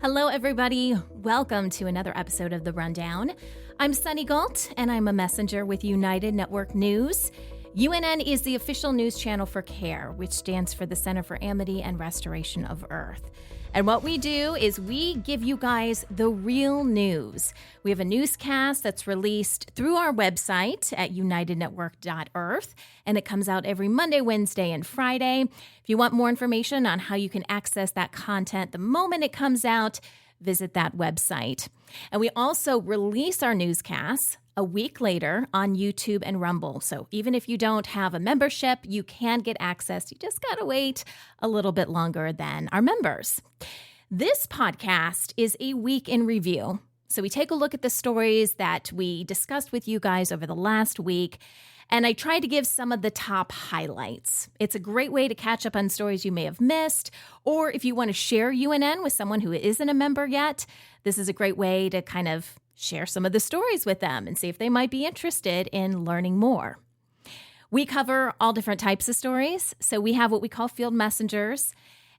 Hello, everybody. Welcome to another episode of The Rundown. I'm Sunny Galt, and I'm a messenger with United Network News. UNN is the official news channel for CARE, which stands for the Center for Amity and Restoration of Earth. And what we do is we give you guys the real news. We have a newscast that's released through our website at unitednetwork.earth, and it comes out every Monday, Wednesday, and Friday. If you want more information on how you can access that content the moment it comes out, visit that website. And we also release our newscasts a week later on YouTube and Rumble. So even if you don't have a membership, you can get access. You just got to wait a little bit longer than our members. This podcast is a week in review. So we take a look at the stories that we discussed with you guys over the last week, and I tried to give some of the top highlights. It's a great way to catch up on stories you may have missed, or if you want to share UNN with someone who isn't a member yet, this is a great way to kind of share some of the stories with them and see if they might be interested in learning more. We cover all different types of stories. So we have what we call field messengers,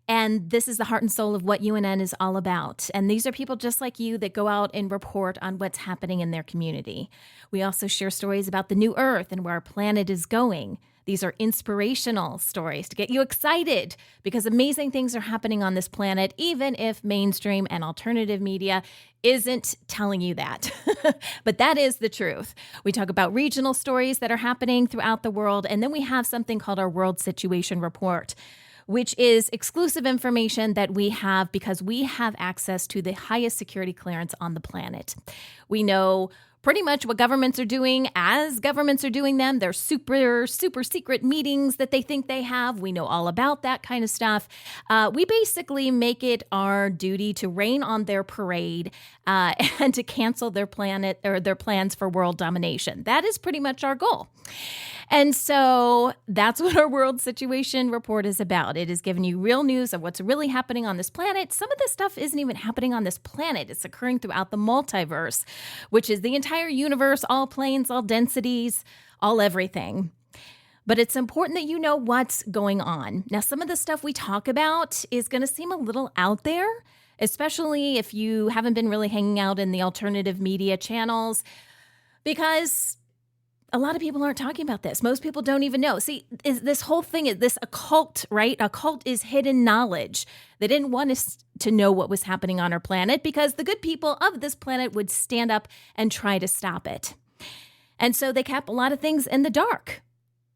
and this is the heart and soul of what UNN is all about. And these are people just like you that go out and report on what's happening in their community. We also share stories about the new Earth and where our planet is going. These are inspirational stories to get you excited because amazing things are happening on this planet, even if mainstream and alternative media isn't telling you that. But that is the truth. We talk about regional stories that are happening throughout the world, and then we have something called our World Situation Report, which is exclusive information that we have because we have access to the highest security clearance on the planet. We know pretty much what governments are doing as governments are doing them. They're super secret meetings that they think they have. We know all about that kind of stuff. We basically make it our duty to rain on their parade and to cancel their planet or their plans for world domination. That is pretty much our goal. And so that's what our World Situation Report is about. It is giving you real news of what's really happening on this planet. Some of this stuff isn't even happening on this planet. It's occurring throughout the multiverse, which is the entire universe, all planes, all densities, all everything. But it's important that you know what's going on. Now, some of the stuff we talk about is going to seem a little out there, especially if you haven't been really hanging out in the alternative media channels, because a lot of people aren't talking about this. Most people don't even know. See, this whole thing is this occult, right? Occult is hidden knowledge. They didn't want us to know what was happening on our planet because the good people of this planet would stand up and try to stop it. And so they kept a lot of things in the dark.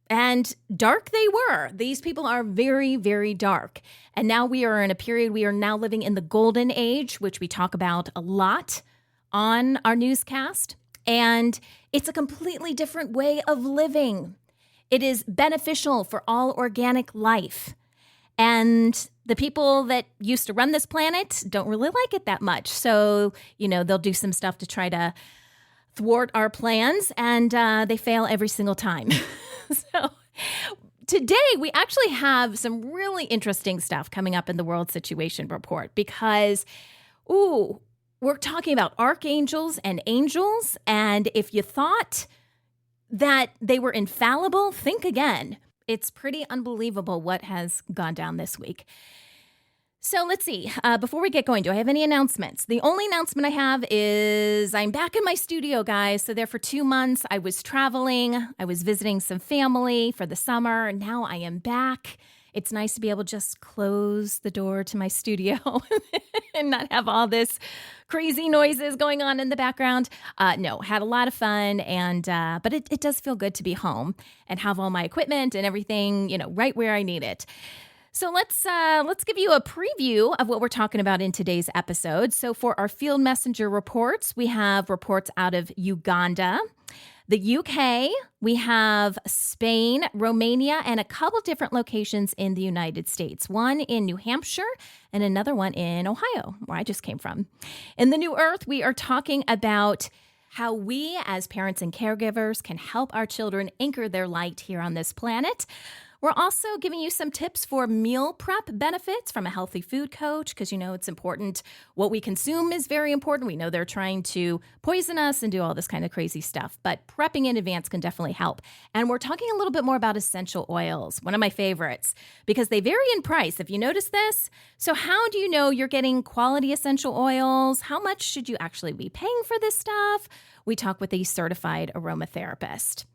And dark they were. These people are very, very dark. And now we are in a period, we are now living in the golden age, which we talk about a lot on our newscast. And it's a completely different way of living. It is beneficial for all organic life. And the people that used to run this planet don't really like it that much. So, they'll do some stuff to try to thwart our plans, and they fail every single time. So today, we actually have some really interesting stuff coming up in the World Situation Report because, we're talking about archangels and angels, and if you thought that they were infallible, think again. It's pretty unbelievable what has gone down this week. So let's see. Before we get going, do I have any announcements? The only announcement I have is I'm back in my studio, guys. So there for 2 months, I was traveling. I was visiting some family for the summer, and now I am back. It's nice to be able to just close the door to my studio and not have all this crazy noises going on in the background. No, had a lot of fun, and but it does feel good to be home and have all my equipment and everything, right where I need it. So let's give you a preview of what we're talking about in today's episode. So for our field messenger reports, we have reports out of Uganda, the UK, we have Spain, Romania, and a couple different locations in the United States. One in New Hampshire and another one in Ohio, where I just came from. In the New Earth, we are talking about how we as parents and caregivers can help our children anchor their light here on this planet. We're also giving you some tips for meal prep benefits from a healthy food coach because, it's important. What we consume is very important. We know they're trying to poison us and do all this kind of crazy stuff, but prepping in advance can definitely help. And we're talking a little bit more about essential oils, one of my favorites, because they vary in price. If you notice this, so how do you know you're getting quality essential oils? How much should you actually be paying for this stuff? We talk with a certified aromatherapist.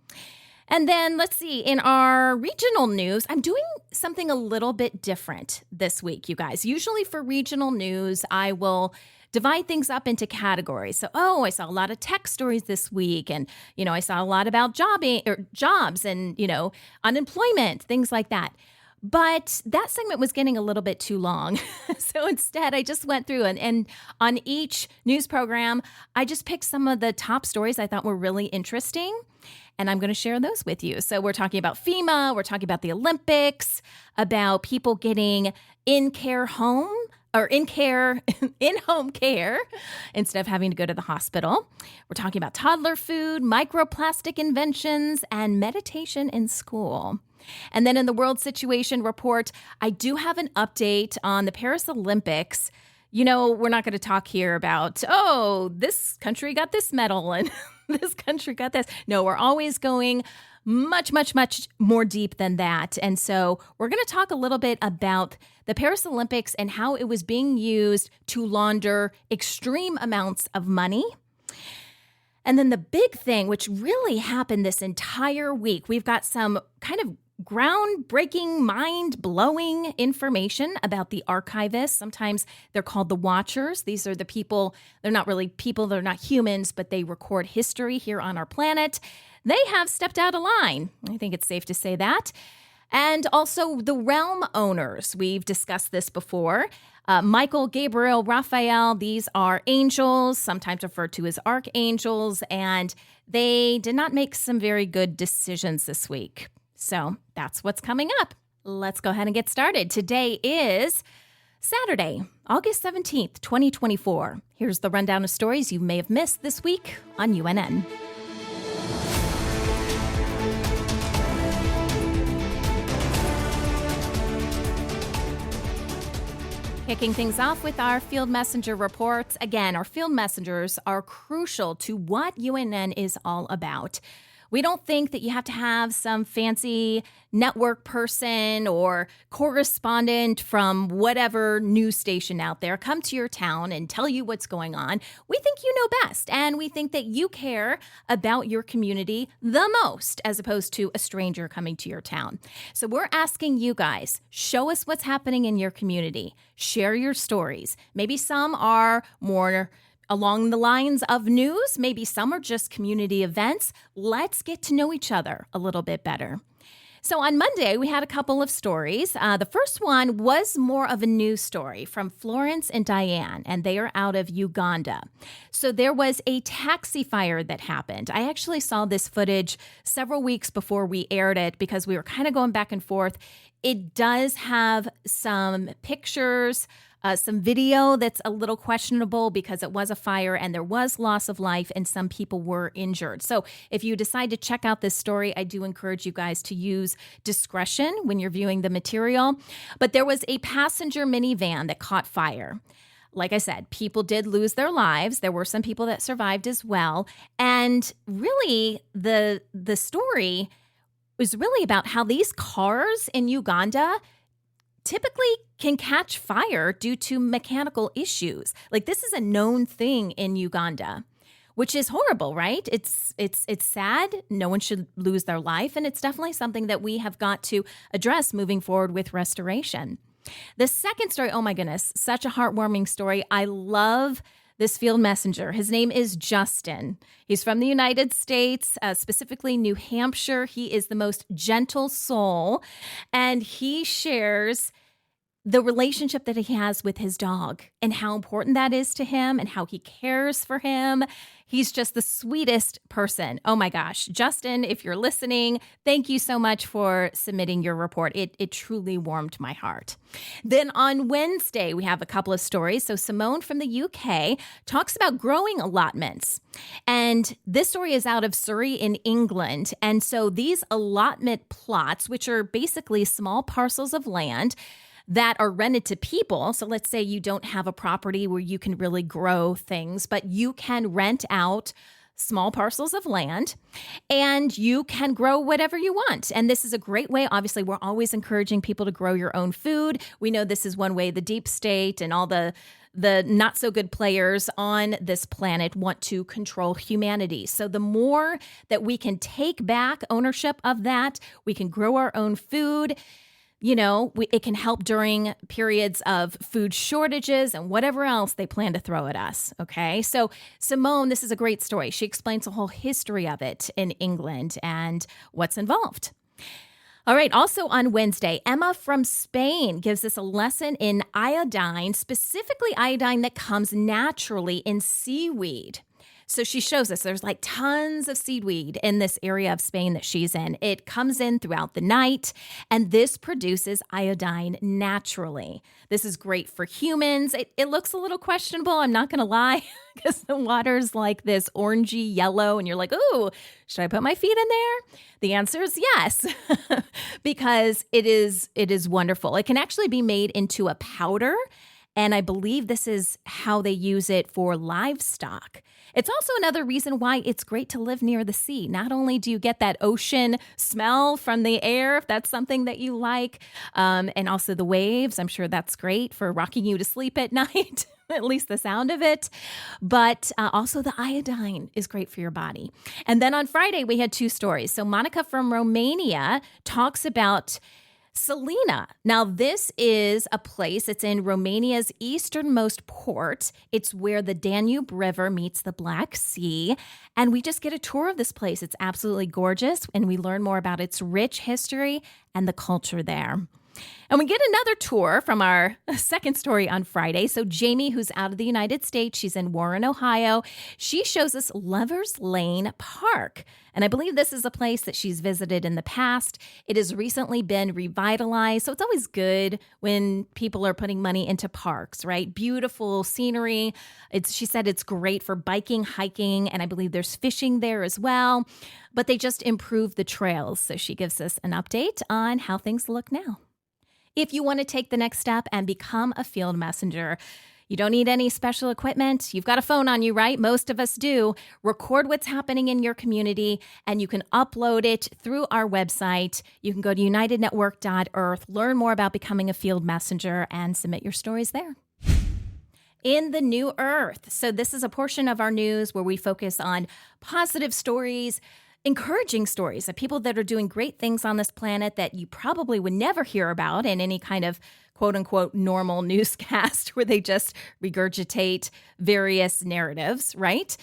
And then let's see, in our regional news, I'm doing something a little bit different this week, you guys. Usually for regional news, I will divide things up into categories. So, I saw a lot of tech stories this week, and, I saw a lot about jobs and, unemployment, things like that. But that segment was getting a little bit too long. So instead, I just went through and on each news program, I just picked some of the top stories I thought were really interesting. And I'm going to share those with you. So we're talking about FEMA, we're talking about the Olympics, about people getting in-home care instead of having to go to the hospital. We're talking about toddler food, microplastic inventions, and meditation in school. And then in the World Situation Report, I do have an update on the Paris Olympics. We're not going to talk here about, this country got this medal and this country got this. No, we're always going much, much, much more deep than that. And so we're going to talk a little bit about the Paris Olympics and how it was being used to launder extreme amounts of money. And then the big thing, which really happened this entire week, we've got some kind of groundbreaking, mind-blowing information about the archivists. Sometimes they're called the watchers. These are the people, they're not really people, they're not humans, but they record history here on our planet. They have stepped out of line. I think it's safe to say that. And also the realm owners. We've discussed this before. Michael, Gabriel, Raphael, these are angels, sometimes referred to as archangels, and they did not make some very good decisions this week. So that's what's coming up. Let's go ahead and get started. Today is Saturday, August 17th, 2024. Here's the rundown of stories you may have missed this week on UNN. Kicking things off with our field messenger reports. Again, our field messengers are crucial to what UNN is all about. We don't think that you have to have some fancy network person or correspondent from whatever news station out there come to your town and tell you what's going on. We think you know best, and we think that you care about your community the most, as opposed to a stranger coming to your town. So we're asking you guys, show us what's happening in your community. Share your stories. Maybe some are more along the lines of news. Maybe some are just community events. Let's get to know each other a little bit better. So on Monday, we had a couple of stories. The first one was more of a news story from Florence and Diane, and they are out of Uganda. So there was a taxi fire that happened. I actually saw this footage several weeks before we aired it because we were kind of going back and forth. It does have some pictures, some video that's a little questionable because it was a fire and there was loss of life and some people were injured. So if you decide to check out this story, I do encourage you guys to use discretion when you're viewing the material. But there was a passenger minivan that caught fire. Like I said, people did lose their lives. There were some people that survived as well. And really, the story was really about how these cars in Uganda typically can catch fire due to mechanical issues. Like, this is a known thing in Uganda, which is horrible, right? It's sad. No one should lose their life. And it's definitely something that we have got to address moving forward with restoration. The second story, oh my goodness, such a heartwarming story. I love this field messenger. His name is Justin. He's from the United States, specifically New Hampshire. He is the most gentle soul, and he shares the relationship that he has with his dog and how important that is to him and how he cares for him. He's just the sweetest person. Oh my gosh. Justin, if you're listening, thank you so much for submitting your report. It truly warmed my heart. Then on Wednesday, we have a couple of stories. So Simone from the UK talks about growing allotments. And this story is out of Surrey in England. And so these allotment plots, which are basically small parcels of land, that are rented to people. So let's say you don't have a property where you can really grow things, but you can rent out small parcels of land and you can grow whatever you want. And this is a great way. Obviously, we're always encouraging people to grow your own food. We know this is one way the deep state and all the not so good players on this planet want to control humanity. So the more that we can take back ownership of that, we can grow our own food. It can help during periods of food shortages and whatever else they plan to throw at us, okay? So Simone, this is a great story. She explains the whole history of it in England and what's involved. All right, also on Wednesday, Emma from Spain gives us a lesson in iodine, specifically iodine that comes naturally in seaweed. So she shows us there's like tons of seaweed in this area of Spain that she's in. It comes in throughout the night, and this produces iodine naturally. This is great for humans. It looks a little questionable, I'm not going to lie, because the water's like this orangey yellow, and you're like, ooh, should I put my feet in there? The answer is yes, because it is wonderful. It can actually be made into a powder, and I believe this is how they use it for livestock. It's also another reason why it's great to live near the sea. Not only do you get that ocean smell from the air, if that's something that you like, and also the waves. I'm sure that's great for rocking you to sleep at night, at least the sound of it. But also the iodine is great for your body. And then on Friday, we had two stories. So Monica from Romania talks about Salina. Now, this is a place, it's in Romania's easternmost port. It's where the Danube River meets the Black Sea. And we just get a tour of this place. It's absolutely gorgeous. And we learn more about its rich history and the culture there. And we get another tour from our second story on Friday. So Jamie, who's out of the United States, she's in Warren, Ohio. She shows us Lover's Lane Park. And I believe this is a place that she's visited in the past. It has recently been revitalized. So it's always good when people are putting money into parks, right? Beautiful scenery. She said it's great for biking, hiking, and I believe there's fishing there as well. But they just improved the trails. So she gives us an update on how things look now. If you want to take the next step and become a field messenger, you don't need any special equipment. You've got a phone on you, right? Most of us do. Record what's happening in your community, and you can upload it through our website. You can go to unitednetwork.earth, learn more about becoming a field messenger, and submit your stories there. In the New Earth. So this is a portion of our news where we focus on positive stories, encouraging stories of people that are doing great things on this planet that you probably would never hear about in any kind of quote unquote normal newscast where they just regurgitate various narratives, right?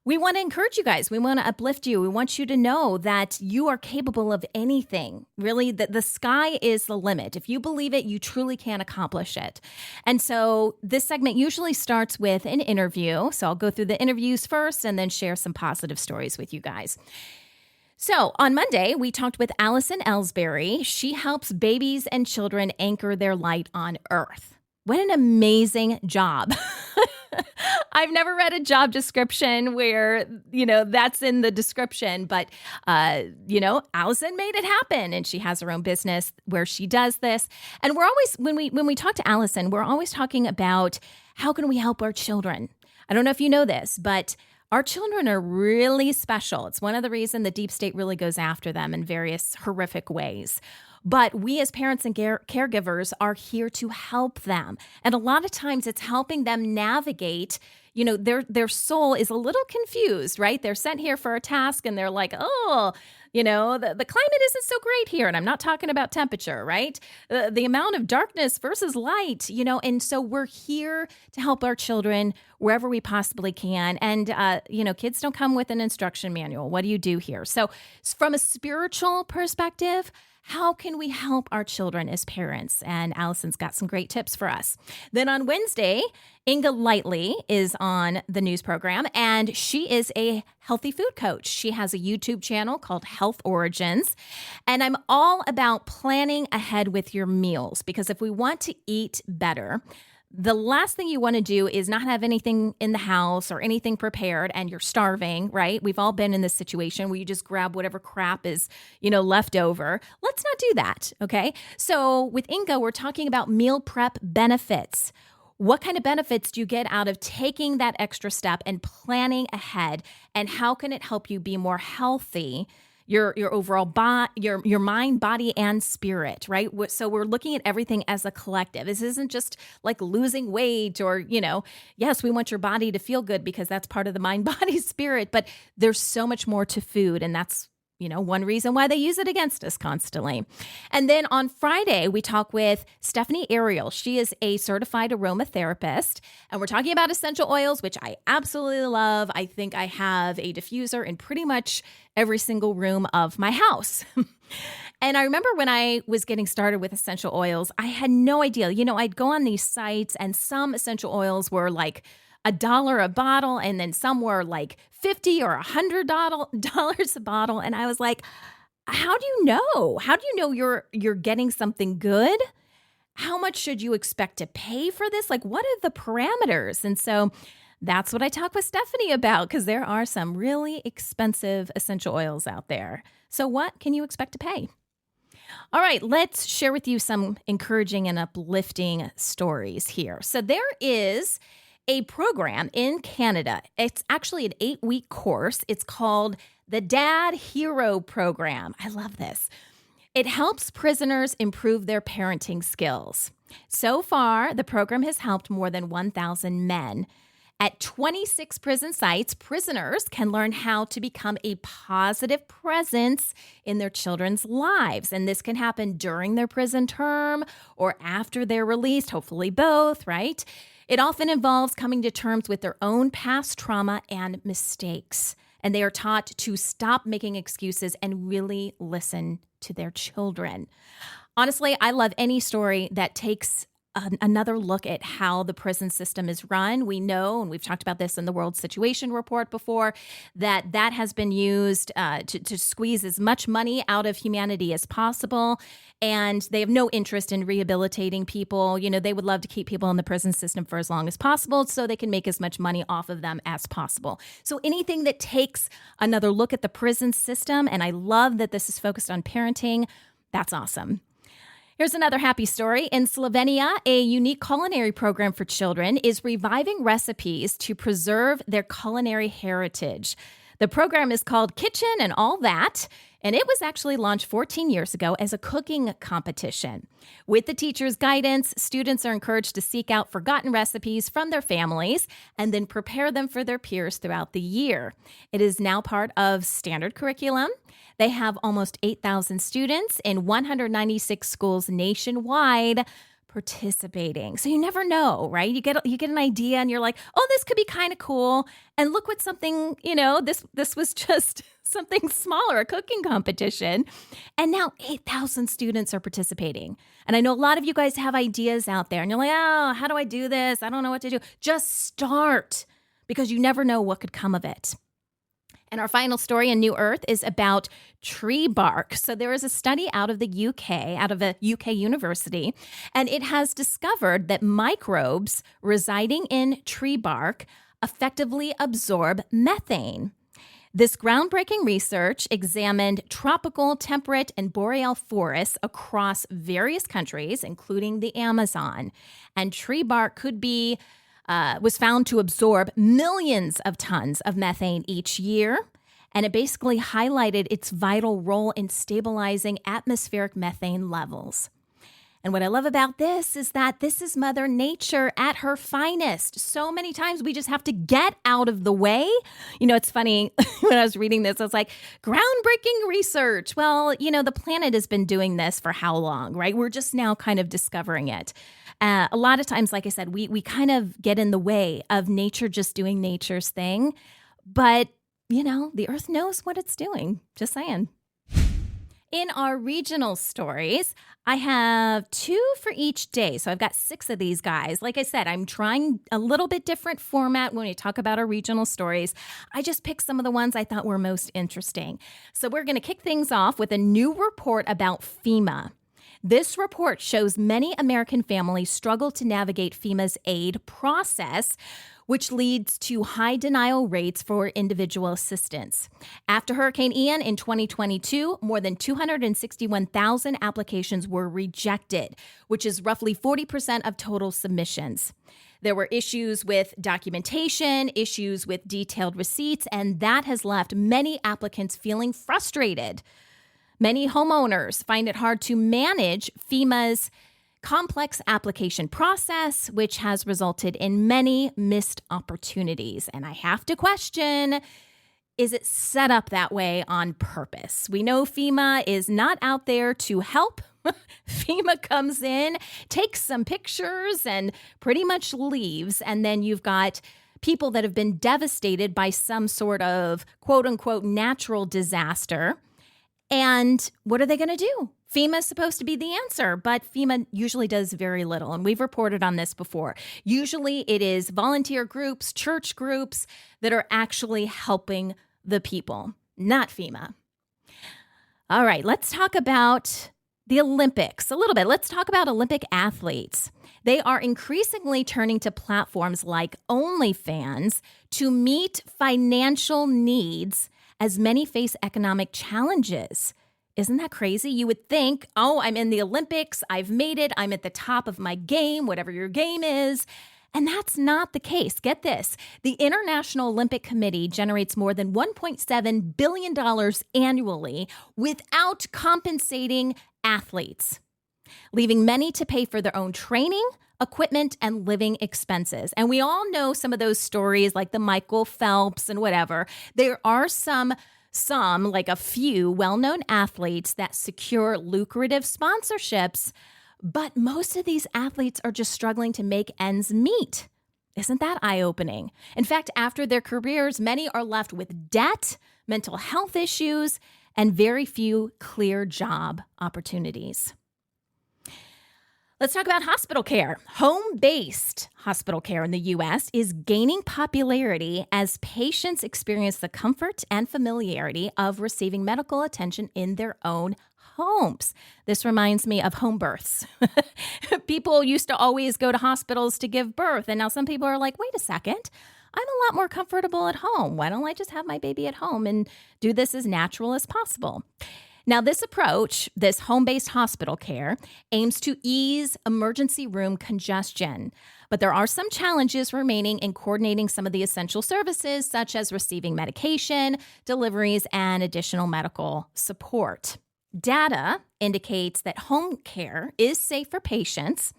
We want to encourage you guys. We want to uplift you. We want you to know that you are capable of anything. Really, the sky is the limit. If you believe it, you truly can accomplish it. And so this segment usually starts with an interview. So I'll go through the interviews first and then share some positive stories with you guys. So on Monday, we talked with Allison Ellsbury. She helps babies and children anchor their light on Earth. What an amazing job. I've never read a job description where, that's in the description, but, Allison made it happen, and she has her own business where she does this. And we're always, when we talk to Allison, we're always talking about how can we help our children? I don't know if you know this, but our children are really special. It's one of the reasons the deep state really goes after them in various horrific ways. But we as parents and caregivers are here to help them. And a lot of times it's helping them navigate, their soul is a little confused, right? They're sent here for a task and they're like, the climate isn't so great here. And I'm not talking about temperature, right? The amount of darkness versus light, and so we're here to help our children wherever we possibly can. And, kids don't come with an instruction manual. What do you do here? So from a spiritual perspective, How can we help our children as parents? And Allison's got some great tips for us. Then on Wednesday, Inga Lightly is on the news program, and she is a healthy food coach. She has a YouTube channel called Health Origins, and I'm all about planning ahead with your meals, because if we want to eat better, the last thing you want to do is not have anything in the house or anything prepared and you're starving, right? We've all been in this situation where you just grab whatever crap is, left over. Let's not do that, okay? So with Inga, we're talking about meal prep benefits. What kind of benefits do you get out of taking that extra step and planning ahead? And how can it help you be more healthy? Your overall your mind, body, and spirit, right? So we're looking at everything as a collective. This isn't just like losing weight or, yes, we want your body to feel good because that's part of the mind, body, spirit, but there's so much more to food. And that's, one reason why they use it against us constantly. And then on Friday, we talk with Stephanie Ariel. She is a certified aromatherapist, and we're talking about essential oils, which I absolutely love. I think I have a diffuser in pretty much every single room of my house. And I remember when I was getting started with essential oils, I had no idea. I'd go on these sites and some essential oils were like $1 a bottle, and then some were like $50 or $100 a bottle. And I was like, how do you know? How do you know you're getting something good? How much should you expect to pay for this? Like, what are the parameters? And so that's what I talk with Stephanie about, because there are some really expensive essential oils out there. So what can you expect to pay? All right, let's share with you some encouraging and uplifting stories here. So there is a program in Canada. It's actually an 8-week course. It's called the Dad Hero Program. I love this. It helps prisoners improve their parenting skills. So far, the program has helped more than 1,000 men. At 26 prison sites, prisoners can learn how to become a positive presence in their children's lives. And this can happen during their prison term or after they're released, hopefully both, right? It often involves coming to terms with their own past trauma and mistakes. And they are taught to stop making excuses and really listen to their children. Honestly, I love any story that takes another look at how the prison system is run. We know, and we've talked about this in the World Situation Report before, that has been used to squeeze as much money out of humanity as possible. And they have no interest in rehabilitating people. They would love to keep people in the prison system for as long as possible so they can make as much money off of them as possible. So anything that takes another look at the prison system, and I love that this is focused on parenting, that's awesome. Here's another happy story. In Slovenia, a unique culinary program for children is reviving recipes to preserve their culinary heritage. The program is called Kitchen and All That, and it was actually launched 14 years ago as a cooking competition. With the teacher's guidance, students are encouraged to seek out forgotten recipes from their families and then prepare them for their peers throughout the year. It is now part of standard curriculum. They have almost 8,000 students in 196 schools nationwide participating. So you never know, right? You get an idea and you're like, oh, this could be kind of cool. And look what something, this was just something smaller, a cooking competition. And now 8,000 students are participating. And I know a lot of you guys have ideas out there and you're like, oh, how do I do this? I don't know what to do. Just start, because you never know what could come of it. And our final story in New Earth is about tree bark. So there is a study out of the UK, out of a UK university, and it has discovered that microbes residing in tree bark effectively absorb methane. This groundbreaking research examined tropical, temperate, and boreal forests across various countries, including the Amazon. And tree bark was found to absorb millions of tons of methane each year, and it basically highlighted its vital role in stabilizing atmospheric methane levels. And what I love about this is that this is Mother Nature at her finest. So many times we just have to get out of the way. It's funny, when I was reading this, I was like, groundbreaking research. Well, the planet has been doing this for how long, right? We're just now kind of discovering it. A lot of times, like I said, we kind of get in the way of nature just doing nature's thing. But, the earth knows what it's doing. Just saying. In our regional stories, I have 2 for each day. So I've got 6 of these guys. Like I said, I'm trying a little bit different format when we talk about our regional stories. I just picked some of the ones I thought were most interesting. So we're going to kick things off with a new report about FEMA. This report shows many American families struggle to navigate FEMA's aid process, which leads to high denial rates for individual assistance. After Hurricane Ian in 2022, more than 261,000 applications were rejected, which is roughly 40% of total submissions. There were issues with documentation, issues with detailed receipts, and that has left many applicants feeling frustrated. Many homeowners find it hard to manage FEMA's complex application process, which has resulted in many missed opportunities. And I have to question, is it set up that way on purpose? We know FEMA is not out there to help. FEMA comes in, takes some pictures, and pretty much leaves. And then you've got people that have been devastated by some sort of quote-unquote natural disaster. And what are they going to do? FEMA is supposed to be the answer, but FEMA usually does very little. And we've reported on this before. Usually it is volunteer groups, church groups that are actually helping the people, not FEMA. All right, let's talk about the Olympics a little bit. Let's talk about Olympic athletes. They are increasingly turning to platforms like OnlyFans to meet financial needs as many face economic challenges. Isn't that crazy? You would think, oh, I'm in the Olympics, I've made it, I'm at the top of my game, whatever your game is. And that's not the case. Get this. The International Olympic Committee generates more than $1.7 billion annually without compensating athletes, leaving many to pay for their own training, equipment, and living expenses. And we all know some of those stories like the Michael Phelps and whatever. There are some, like a few well-known athletes that secure lucrative sponsorships, but most of these athletes are just struggling to make ends meet. Isn't that eye-opening? In fact, after their careers, many are left with debt, mental health issues, and very few clear job opportunities. Let's talk about hospital care. Home-based hospital care in the U.S. is gaining popularity as patients experience the comfort and familiarity of receiving medical attention in their own homes. This reminds me of home births. People used to always go to hospitals to give birth, and now some people are like, wait a second, I'm a lot more comfortable at home. Why don't I just have my baby at home and do this as natural as possible? Now, this approach, this home-based hospital care, aims to ease emergency room congestion. But there are some challenges remaining in coordinating some of the essential services, such as receiving medication, deliveries, and additional medical support. Data indicates that home care is safe for patients.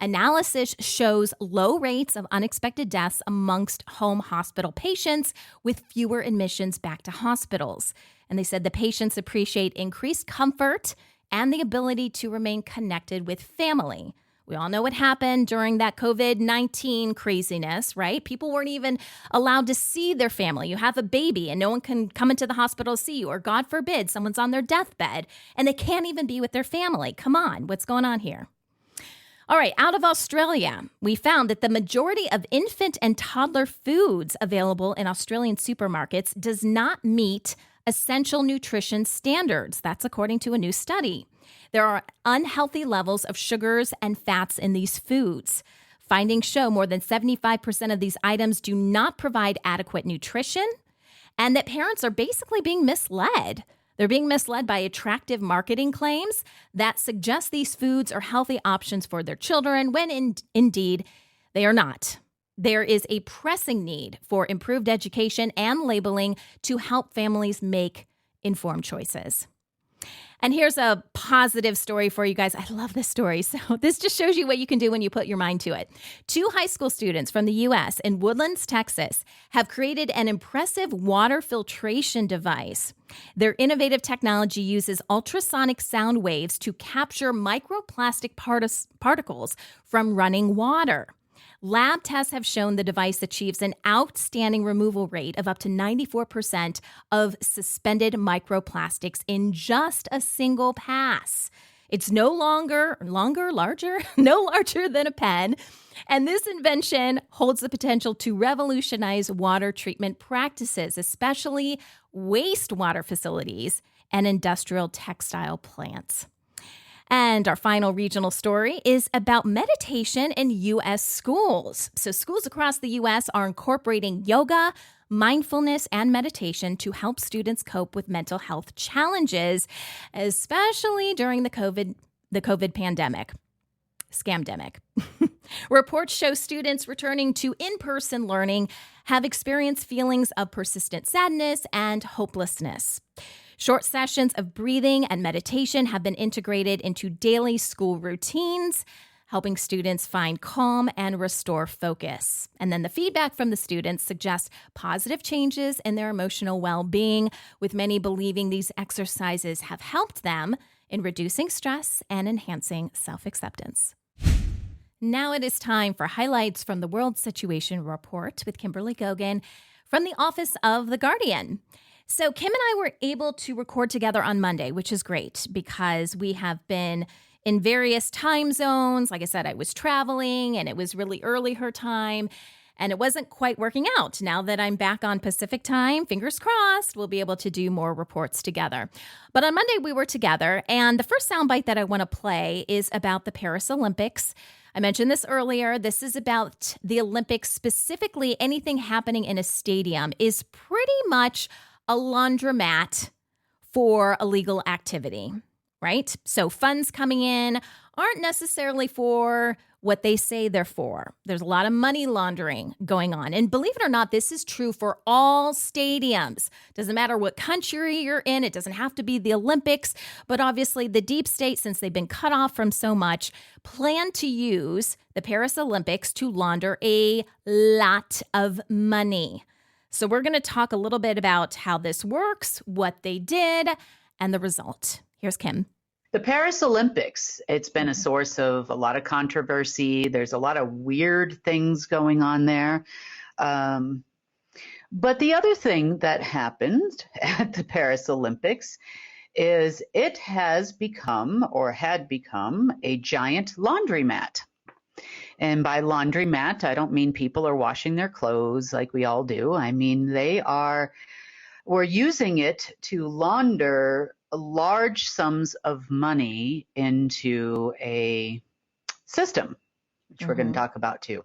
Analysis shows low rates of unexpected deaths amongst home hospital patients with fewer admissions back to hospitals. And they said the patients appreciate increased comfort and the ability to remain connected with family. We all know what happened during that COVID-19 craziness, right? People weren't even allowed to see their family. You have a baby and no one can come into the hospital to see you, or God forbid, someone's on their deathbed and they can't even be with their family. Come on, what's going on here? All right, out of Australia, we found that the majority of infant and toddler foods available in Australian supermarkets does not meet essential nutrition standards. That's according to a new study. There are unhealthy levels of sugars and fats in these foods. Findings show more than 75% of these items do not provide adequate nutrition, and that parents are basically being misled. They're being misled by attractive marketing claims that suggest these foods are healthy options for their children when indeed they are not. There is a pressing need for improved education and labeling to help families make informed choices. And here's a positive story for you guys. I love this story. So this just shows you what you can do when you put your mind to it. 2 high school students from the U.S. in Woodlands, Texas, have created an impressive water filtration device. Their innovative technology uses ultrasonic sound waves to capture microplastic particles from running water. Lab tests have shown the device achieves an outstanding removal rate of up to 94% of suspended microplastics in just a single pass. It's no larger than a pen. And this invention holds the potential to revolutionize water treatment practices, especially wastewater facilities and industrial textile plants. And our final regional story is about meditation in U.S. schools. So schools across the U.S. are incorporating yoga, mindfulness, and meditation to help students cope with mental health challenges, especially during the COVID pandemic. Scamdemic. Reports show students returning to in-person learning have experienced feelings of persistent sadness and hopelessness. Short sessions of breathing and meditation have been integrated into daily school routines, helping students find calm and restore focus. And then the feedback from the students suggests positive changes in their emotional well-being, with many believing these exercises have helped them in reducing stress and enhancing self-acceptance. Now it is time for highlights from the World Situation Report with Kimberly Gogan from the Office of the Guardian. So Kim and I were able to record together on Monday, which is great because we have been in various time zones. Like I said, I was traveling and it was really early her time and it wasn't quite working out. Now that I'm back on Pacific time, fingers crossed, we'll be able to do more reports together. But on Monday we were together, and the first soundbite that I want to play is about the Paris Olympics. I mentioned this earlier. This is about the Olympics, specifically anything happening in a stadium is pretty much a laundromat for illegal activity, right? So funds coming in aren't necessarily for what they say they're for. There's a lot of money laundering going on. And believe it or not, this is true for all stadiums. Doesn't matter what country you're in. It doesn't have to be the Olympics. But obviously the deep state, since they've been cut off from so much, plan to use the Paris Olympics to launder a lot of money. So we're going to talk a little bit about how this works, what they did, and the result. Here's Kim. The Paris Olympics, it's been a source of a lot of controversy. There's a lot of weird things going on there. But the other thing that happened at the Paris Olympics is it has become or had become a giant laundromat. And by laundromat, I don't mean people are washing their clothes like we all do. I mean, we're using it to launder large sums of money into a system, which we're going to talk about too.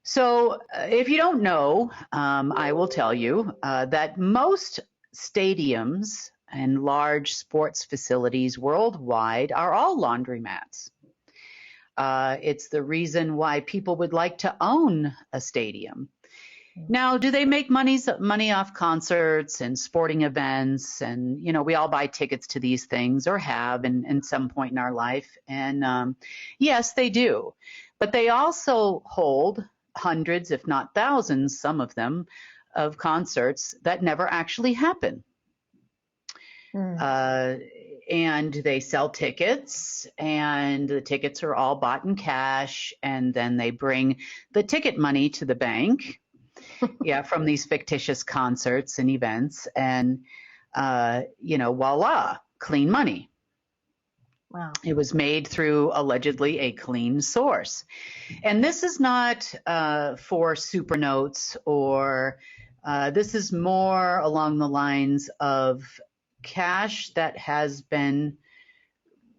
So if you don't know, I will tell you that most stadiums and large sports facilities worldwide are all laundromats. It's the reason why people would like to own a stadium. Now, do they make money off concerts and sporting events? And, you know, we all buy tickets to these things or have in some point in our life. And yes, they do. But they also hold hundreds, if not thousands, some of them, of concerts that never actually happen. And they sell tickets, and the tickets are all bought in cash, and then they bring the ticket money to the bank, from these fictitious concerts and events, and, voila, clean money. Wow. It was made through allegedly a clean source. And this is not for super notes or this is more along the lines of cash that has been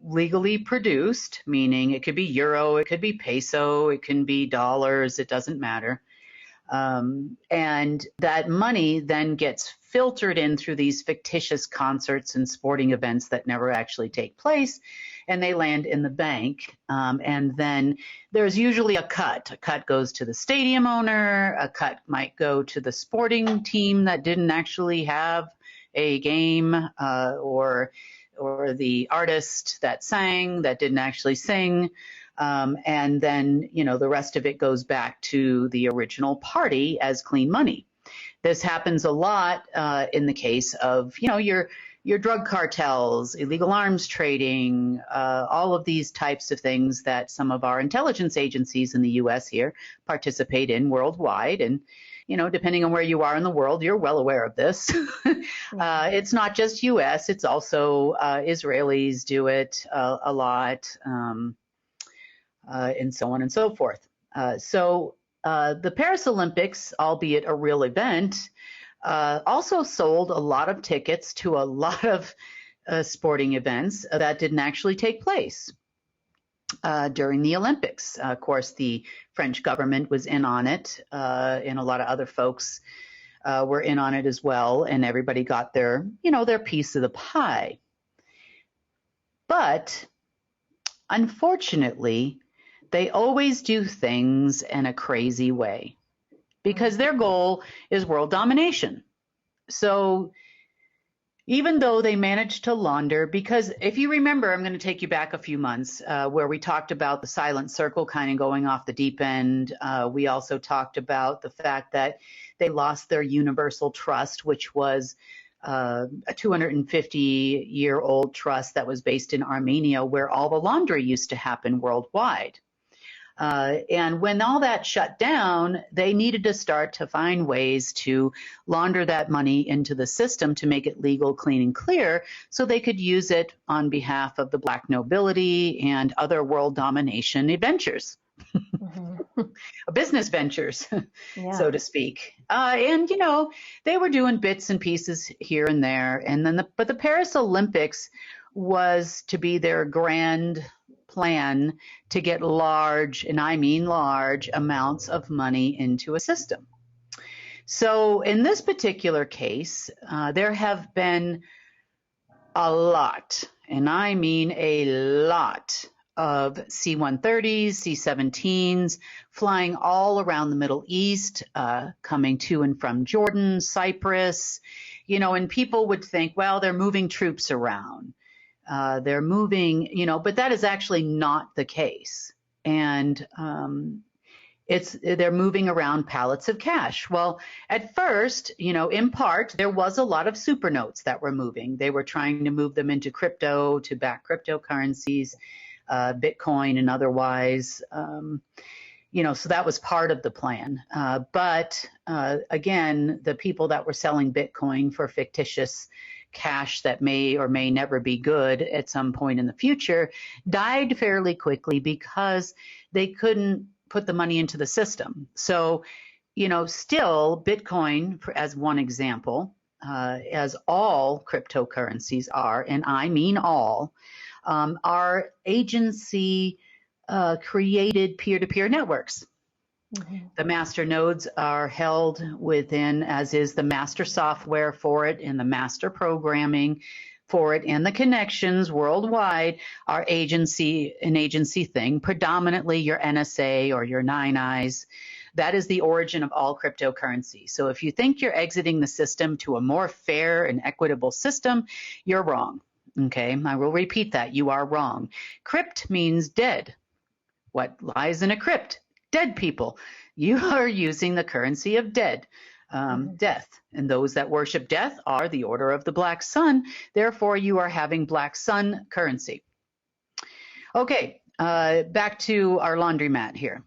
legally produced, meaning it could be euro, it could be peso, it can be dollars, it doesn't matter. And that money then gets filtered in through these fictitious concerts and sporting events that never actually take place, and they land in the bank. And then there's usually a cut. A cut goes to the stadium owner, a cut might go to the sporting team that didn't actually have a game, or the artist that sang that didn't actually sing. And then, the rest of it goes back to the original party as clean money. This happens a lot in the case of, your drug cartels, illegal arms trading, all of these types of things that some of our intelligence agencies in the U.S. here participate in worldwide. And, depending on where you are in the world, you're well aware of this. It's not just U.S., it's also Israelis do it a lot, and so on and so forth. So the Paris Olympics, albeit a real event, also sold a lot of tickets to a lot of sporting events that didn't actually take place during the Olympics. Of course, the French government was in on it, and a lot of other folks were in on it as well, and everybody got their piece of the pie. But unfortunately, they always do things in a crazy way because their goal is world domination. So even though they managed to launder, because if you remember, I'm going to take you back a few months where we talked about the silent circle kind of going off the deep end. We also talked about the fact that they lost their universal trust, which was a 250-year-old trust that was based in Armenia, where all the laundry used to happen worldwide. And when all that shut down, they needed to start to find ways to launder that money into the system to make it legal, clean, and clear so they could use it on behalf of the Black nobility and other world domination adventures. Business ventures, so to speak. And, they were doing bits and pieces here and there. And then but the Paris Olympics was to be their grand plan to get large, and I mean large, amounts of money into a system. So in this particular case, there have been a lot, and I mean a lot, of C-130s, C-17s flying all around the Middle East, coming to and from Jordan, Cyprus, and people would think, well, they're moving troops around. They're moving, but that is actually not the case. And they're moving around pallets of cash. Well, at first, in part, there was a lot of super notes that were moving. They were trying to move them into crypto to back cryptocurrencies, Bitcoin and otherwise. So that was part of the plan. But again, the people that were selling Bitcoin for fictitious cash that may or may never be good at some point in the future died fairly quickly because they couldn't put the money into the system. So, still Bitcoin, as one example, as all cryptocurrencies are, and I mean all, are agency created peer-to-peer networks. The master nodes are held within, as is the master software for it and the master programming for it, and the connections worldwide are an agency thing, predominantly your NSA or your Nine Eyes. That is the origin of all cryptocurrency. So if you think you're exiting the system to a more fair and equitable system, you're wrong. Okay, I will repeat that. You are wrong. Crypt means dead. What lies in a crypt? Dead people. You are using the currency of dead, death. And those that worship death are the Order of the Black Sun. Therefore, you are having Black Sun currency. Okay, back to our laundromat here.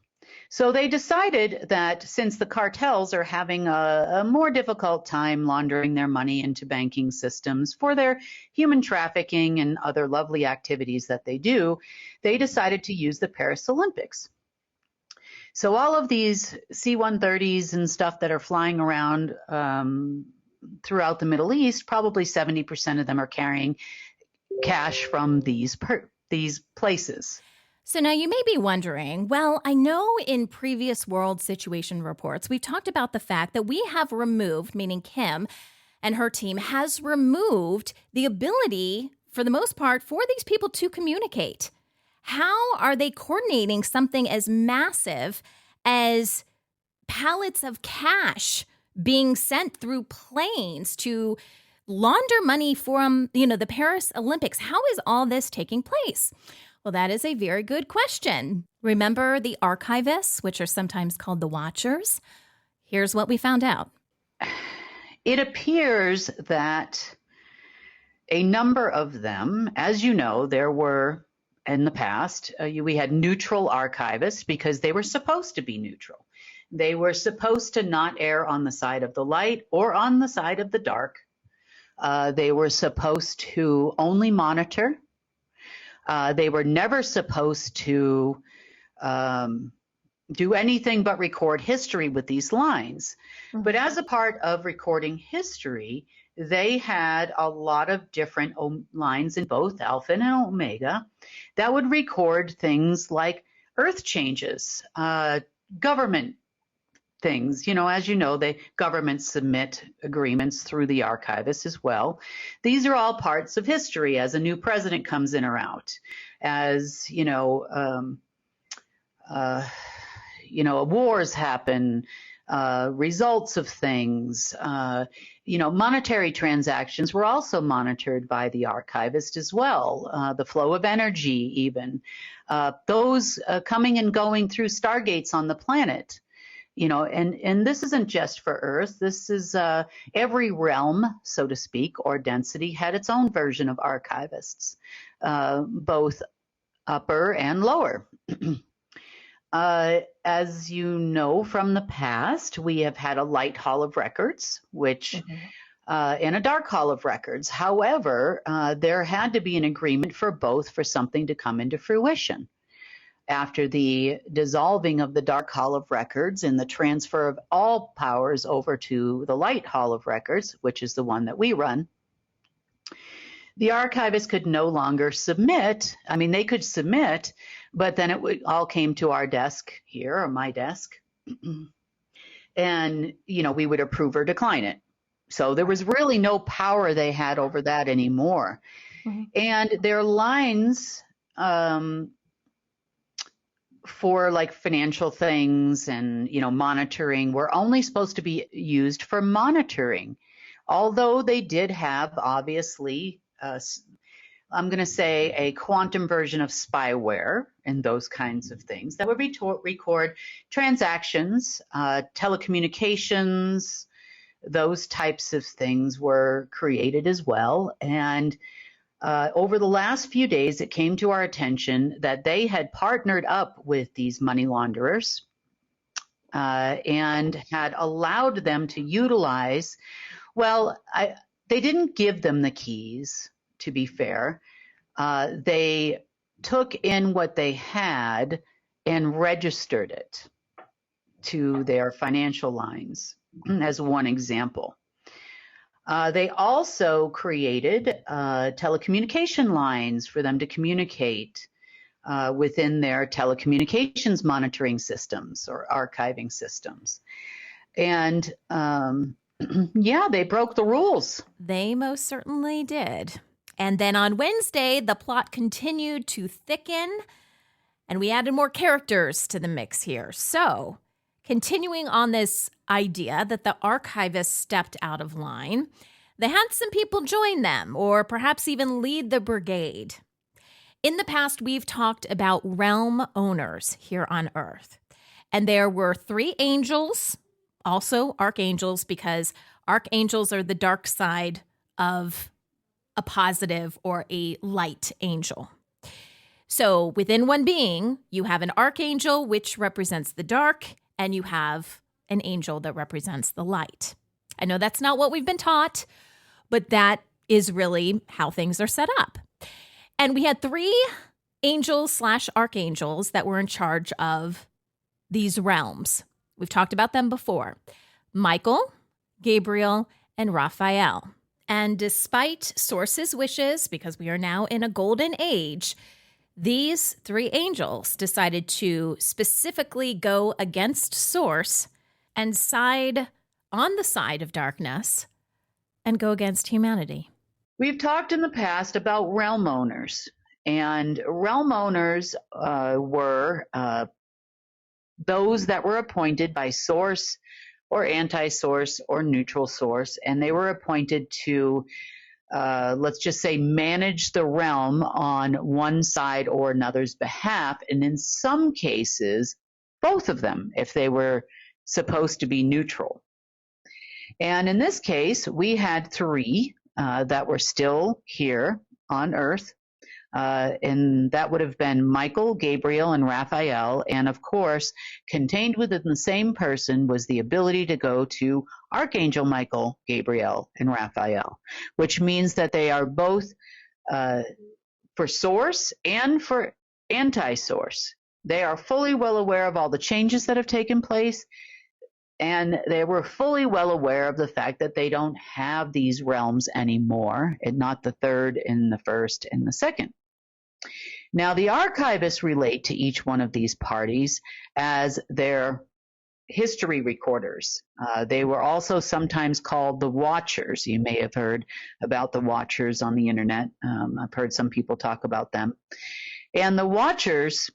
So they decided that since the cartels are having a more difficult time laundering their money into banking systems for their human trafficking and other lovely activities that they do, they decided to use the Paris Olympics. So all of these C-130s and stuff that are flying around throughout the Middle East, probably 70% of them are carrying cash from these places. So now you may be wondering, well, I know in previous world situation reports, we've talked about the fact that we have removed, meaning Kim and her team has removed the ability, for the most part, for these people to communicate. How are they coordinating something as massive as pallets of cash being sent through planes to launder money from, the Paris Olympics? How is all this taking place? Well, that is a very good question. Remember the archivists, which are sometimes called the watchers? Here's what we found out. It appears that a number of them, as you know, there were in the past, we had neutral archivists because they were supposed to be neutral. They were supposed to not err on the side of the light or on the side of the dark. They were supposed to only monitor. They were never supposed to do anything but record history with these lines. Mm-hmm. But as a part of recording history, they had a lot of different lines in both Alpha and Omega that would record things like earth changes, government things. As you know, governments submit agreements through the archivist as well. These are all parts of history as a new president comes in or out, as wars happen, results of things, monetary transactions were also monitored by the archivist as well. The flow of energy, even those coming and going through stargates on the planet. And this isn't just for Earth. This is every realm, so to speak, or density had its own version of archivists, both upper and lower. As you know from the past, we have had a light hall of records, which and a dark hall of records. However, there had to be an agreement for both for something to come into fruition. After the dissolving of the dark hall of records and the transfer of all powers over to the light hall of records, which is the one that we run, the archivist could no longer submit. I mean, they could submit, but then all came to our desk here, or my desk, and, we would approve or decline it. So there was really no power they had over that anymore. Mm-hmm. And their lines for like financial things and, monitoring were only supposed to be used for monitoring. Although they did have, obviously, I'm going to say a quantum version of spyware and those kinds of things that would record transactions, telecommunications, those types of things were created as well. And over the last few days, it came to our attention that they had partnered up with these money launderers and had allowed them to utilize, they didn't give them the keys, to be fair. They took in what they had and registered it to their financial lines, as one example. They also created telecommunication lines for them to communicate within their telecommunications monitoring systems or archiving systems. And they broke the rules. They most certainly did. And then on Wednesday, the plot continued to thicken, and we added more characters to the mix here. So, continuing on this idea that the archivists stepped out of line, they had some people join them, or perhaps even lead the brigade. In the past, we've talked about realm owners here on Earth. And there were 3 angels, also archangels, because archangels are the dark side of a positive or a light angel. So within one being, you have an archangel, which represents the dark, and you have an angel that represents the light. I know that's not what we've been taught, but that is really how things are set up. And we had 3 angels/archangels that were in charge of these realms. We've talked about them before. Michael, Gabriel, and Raphael. And despite Source's wishes, because we are now in a golden age, these 3 angels decided to specifically go against Source and side on the side of darkness and go against humanity. We've talked in the past about realm owners, and realm owners were those that were appointed by Source or anti-Source or neutral Source, and they were appointed to let's just say, manage the realm on one side or another's behalf, and in some cases, both of them, if they were supposed to be neutral. And in this case, we had 3 that were still here on Earth. And that would have been Michael, Gabriel, and Raphael. And of course, contained within the same person was the ability to go to Archangel Michael, Gabriel, and Raphael, which means that they are both for source and for anti-source. They are fully well aware of all the changes that have taken place, and they were fully well aware of the fact that they don't have these realms anymore, and not the third and the first and the second. Now, the archivists relate to each one of these parties as their history recorders. They were also sometimes called the Watchers. You may have heard about the Watchers on the internet. I've heard some people talk about them. And the Watchers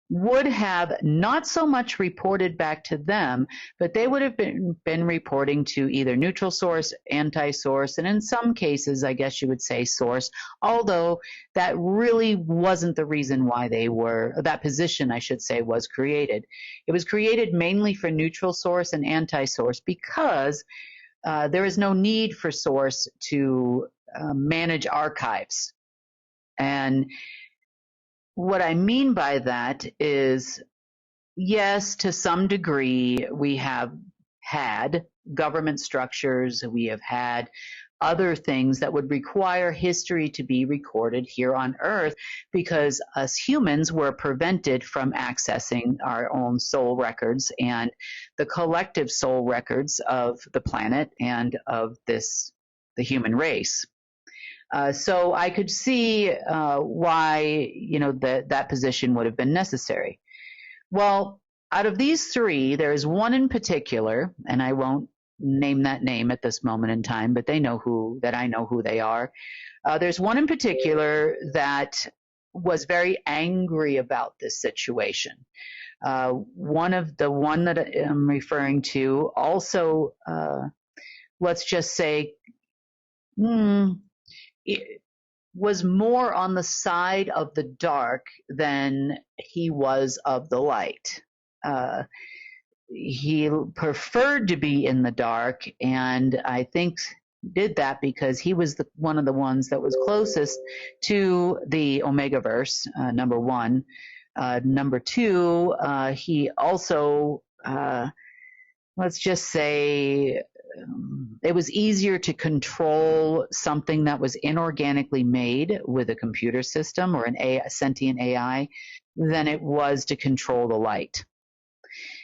would have not so much reported back to them, but they would have been reporting to either neutral source, anti-source, and in some cases, I guess you would say source, although that really wasn't the reason why that position, I should say, was created. It was created mainly for neutral source and anti-source because there is no need for source to manage archives. And what I mean by that is, yes, to some degree, we have had government structures, we have had other things that would require history to be recorded here on Earth because us humans were prevented from accessing our own soul records and the collective soul records of the planet and of the human race. So I could see why, that position would have been necessary. Well, out of these three, there is one in particular, and I won't name that name at this moment in time, but I know who they are. There's one in particular that was very angry about this situation. One that I'm referring to also, let's just say, it was more on the side of the dark than he was of the light. He preferred to be in the dark, and I think did that because he was one of the ones that was closest to the Omegaverse, number one. Number two, he also, let's just say, it was easier to control something that was inorganically made with a computer system or a sentient AI than it was to control the light.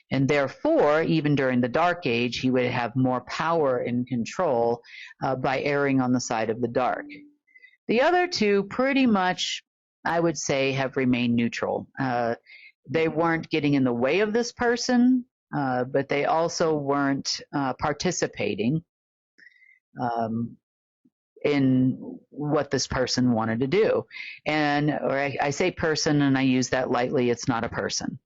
And therefore, even during the Dark Age, he would have more power and control by erring on the side of the dark. The other two pretty much, I would say, have remained neutral. They weren't getting in the way of this person, but they also weren't participating in what this person wanted to do. I say person, and I use that lightly. It's not a person.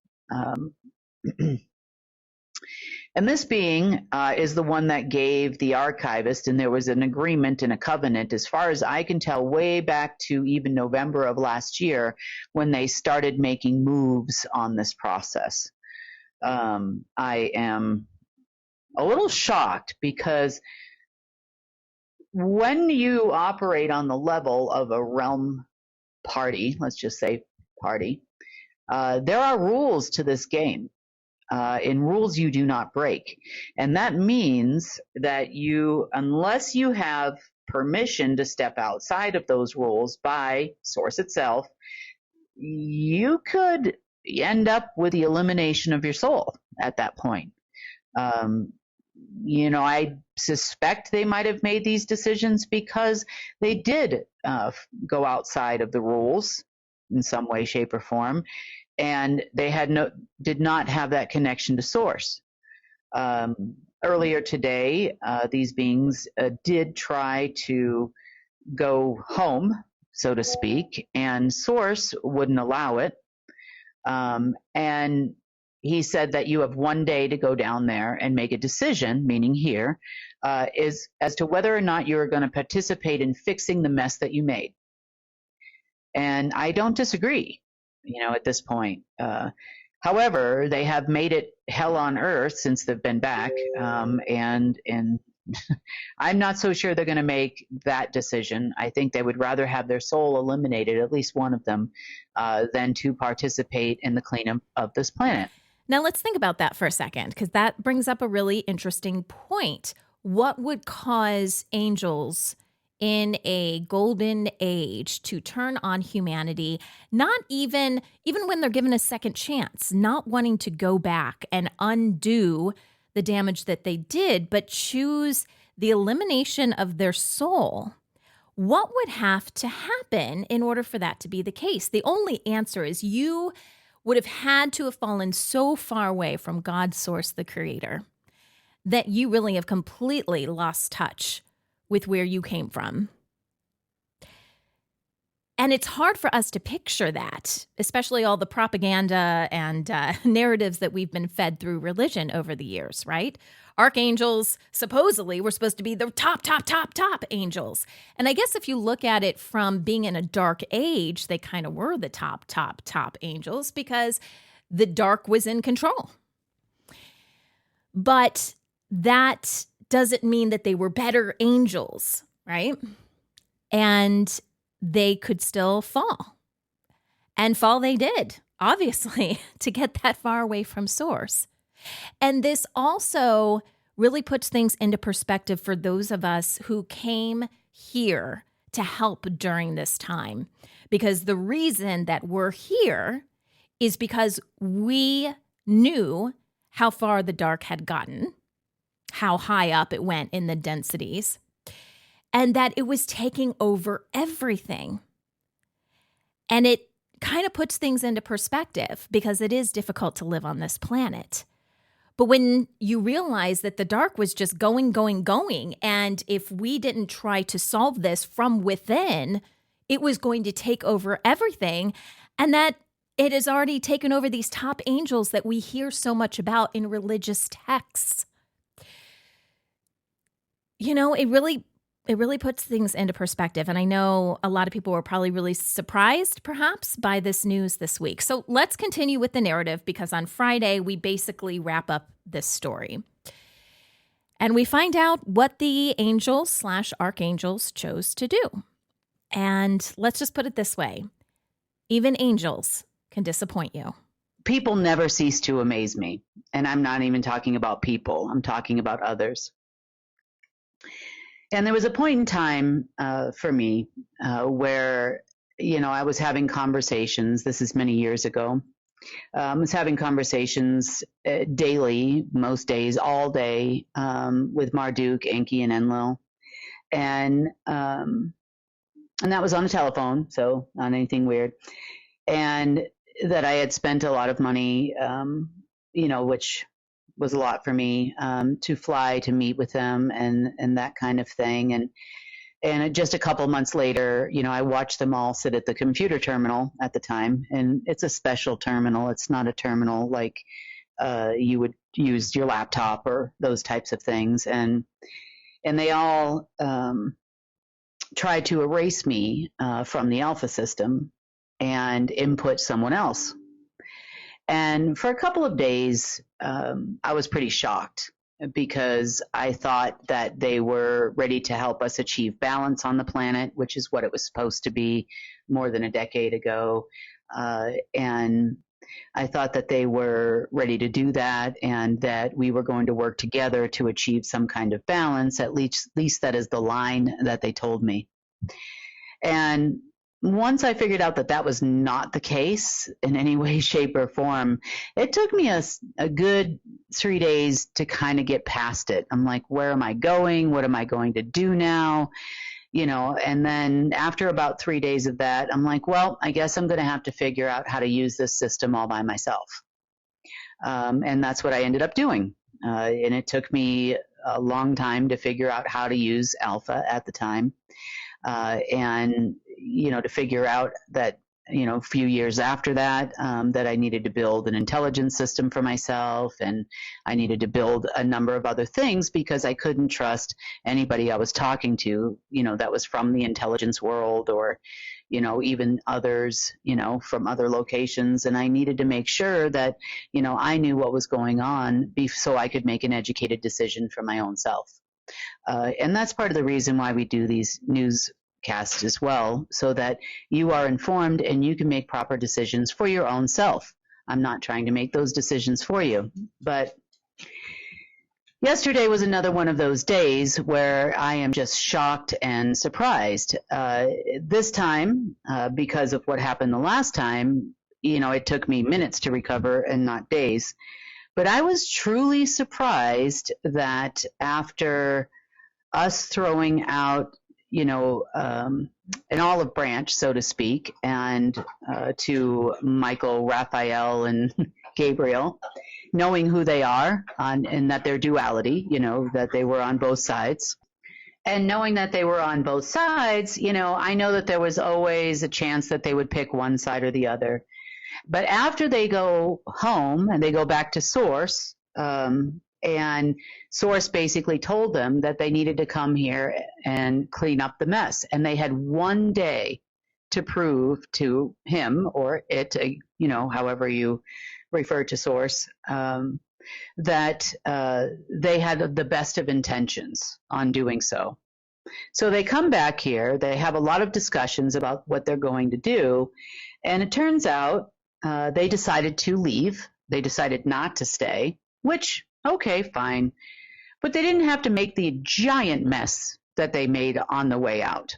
And this being is the one that gave the archivist, and there was an agreement and a covenant, as far as I can tell, way back to even November of last year when they started making moves on this process. I am a little shocked because when you operate on the level of a realm party, let's just say party, there are rules to this game. In rules you do not break. And that means that unless you have permission to step outside of those rules by source itself, you could end up with the elimination of your soul at that point. I suspect they might have made these decisions because they did go outside of the rules in some way, shape, or form, and they did not have that connection to source. Earlier today, these beings did try to go home, so to speak, and source wouldn't allow it. And he said that you have one day to go down there and make a decision, meaning here, as to whether or not you're going to participate in fixing the mess that you made. And I don't disagree, at this point. However, they have made it hell on earth since they've been back, and I'm not so sure they're going to make that decision. I think they would rather have their soul eliminated, at least one of them, than to participate in the cleanup of this planet. Now, let's think about that for a second, because that brings up a really interesting point. What would cause angels in a golden age to turn on humanity, not even when they're given a second chance, not wanting to go back and undo the damage that they did, but choose the elimination of their soul? What would have to happen in order for that to be the case? The only answer is you would have had to have fallen so far away from God's source, the creator, that you really have completely lost touch with where you came from. And it's hard for us to picture that, especially all the propaganda and narratives that we've been fed through religion over the years, right? Archangels supposedly were supposed to be the top angels. And I guess if you look at it from being in a dark age, they kind of were the top angels because the dark was in control. But that doesn't mean that they were better angels, right? And they could still fall. And fall they did, obviously, to get that far away from source. And this also really puts things into perspective for those of us who came here to help during this time. Because the reason that we're here is because we knew how far the dark had gotten, how high up it went in the densities, and that it was taking over everything. And it kind of puts things into perspective because it is difficult to live on this planet. But when you realize that the dark was just going, and if we didn't try to solve this from within, it was going to take over everything, and that it has already taken over these top angels that we hear so much about in religious texts. You know, it really puts things into perspective. And I know a lot of people were probably really surprised, perhaps, by this news this week. So let's continue with the narrative, because on Friday, we basically wrap up this story. And we find out what the angels/archangels chose to do. And let's just put it this way. Even angels can disappoint you. People never cease to amaze me. And I'm not even talking about people. I'm talking about others. And there was a point in time for me where, I was having conversations. This is many years ago. I was having conversations daily, most days, all day, with Marduk, Enki, and Enlil. And that was on the telephone, so not anything weird. And that I had spent a lot of money, which was a lot for me, to fly to meet with them and that kind of thing. And just a couple months later, I watched them all sit at the computer terminal at the time. And it's a special terminal. It's not a terminal like you would use your laptop or those types of things. And they all tried to erase me from the alpha system and input someone else. And for a couple of days, I was pretty shocked because I thought that they were ready to help us achieve balance on the planet, which is what it was supposed to be more than a decade ago. And I thought that they were ready to do that and that we were going to work together to achieve some kind of balance. At least that is the line that they told me. And once I figured out that that was not the case in any way, shape, or form, it took me a good 3 days to kind of get past it. I'm like, where am I going? What am I going to do now? And then after about 3 days of that, I'm like, well, I guess I'm going to have to figure out how to use this system all by myself. And that's what I ended up doing. And it took me a long time to figure out how to use Alpha at the time. And to figure out that, a few years after that, that I needed to build an intelligence system for myself, and I needed to build a number of other things because I couldn't trust anybody I was talking to, that was from the intelligence world or, even others, from other locations. And I needed to make sure that, I knew what was going on so I could make an educated decision for my own self. And that's part of the reason why we do these newscasts as well, so that you are informed and you can make proper decisions for your own self. I'm not trying to make those decisions for you, but yesterday was another one of those days where I am just shocked and surprised. This time, because of what happened the last time, it took me minutes to recover and not days. But I was truly surprised that after us throwing out, an olive branch, so to speak, and to Michael, Raphael, and Gabriel, knowing who they are and that their duality, that they were on both sides. And knowing that they were on both sides, I know that there was always a chance that they would pick one side or the other. But after they go home and they go back to Source, and Source basically told them that they needed to come here and clean up the mess. And they had one day to prove to him or it, however you refer to Source, that they had the best of intentions on doing so. So they come back here. They have a lot of discussions about what they're going to do. And it turns out they decided to leave. They decided not to stay, which, okay, fine. But they didn't have to make the giant mess that they made on the way out.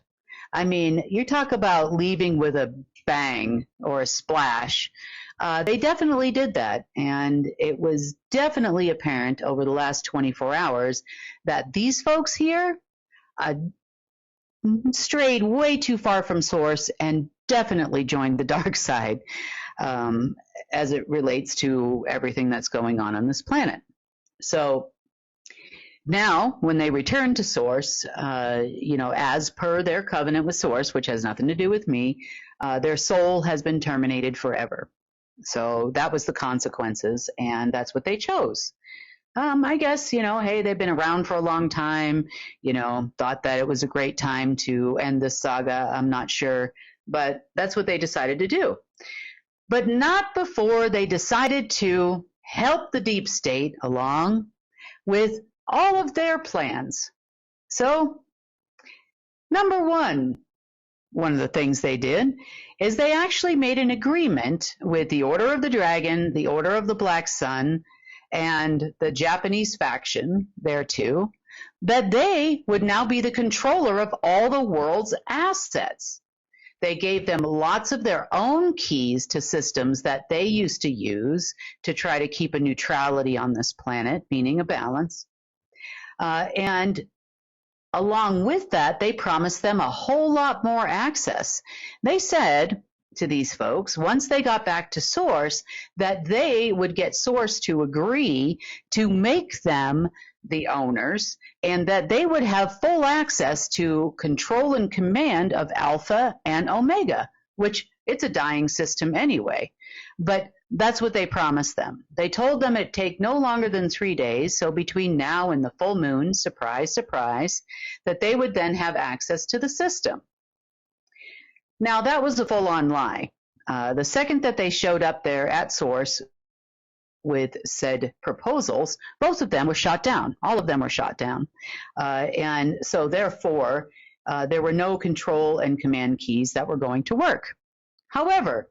I mean, you talk about leaving with a bang or a splash. They definitely did that. And it was definitely apparent over the last 24 hours that these folks here strayed way too far from Source and definitely joined the dark side as it relates to everything that's going on this planet. So now when they return to Source, as per their covenant with Source, which has nothing to do with me, their soul has been terminated forever. So that was the consequences, and that's what they chose. I guess, hey, they've been around for a long time, thought that it was a great time to end this saga. I'm not sure, but that's what they decided to do. But not before they decided to help the deep state along with all of their plans. So, number one of the things they did is they actually made an agreement with the Order of the Dragon, the Order of the Black Sun, and the Japanese faction there too, that they would now be the controller of all the world's assets. They gave them lots of their own keys to systems that they used to use to try to keep a neutrality on this planet, meaning a balance. And along with that, they promised them a whole lot more access. They said to these folks, once they got back to Source, that they would get Source to agree to make them the owners, and that they would have full access to control and command of Alpha and Omega, which it's a dying system anyway. But that's what they promised them. They told them it'd take no longer than 3 days, so between now and the full moon, surprise, surprise, that they would then have access to the system. Now, that was a full-on lie. The second that they showed up there at Source with said proposals, both of them were shot down. All of them were shot down. And so therefore, there were no control and command keys that were going to work. However,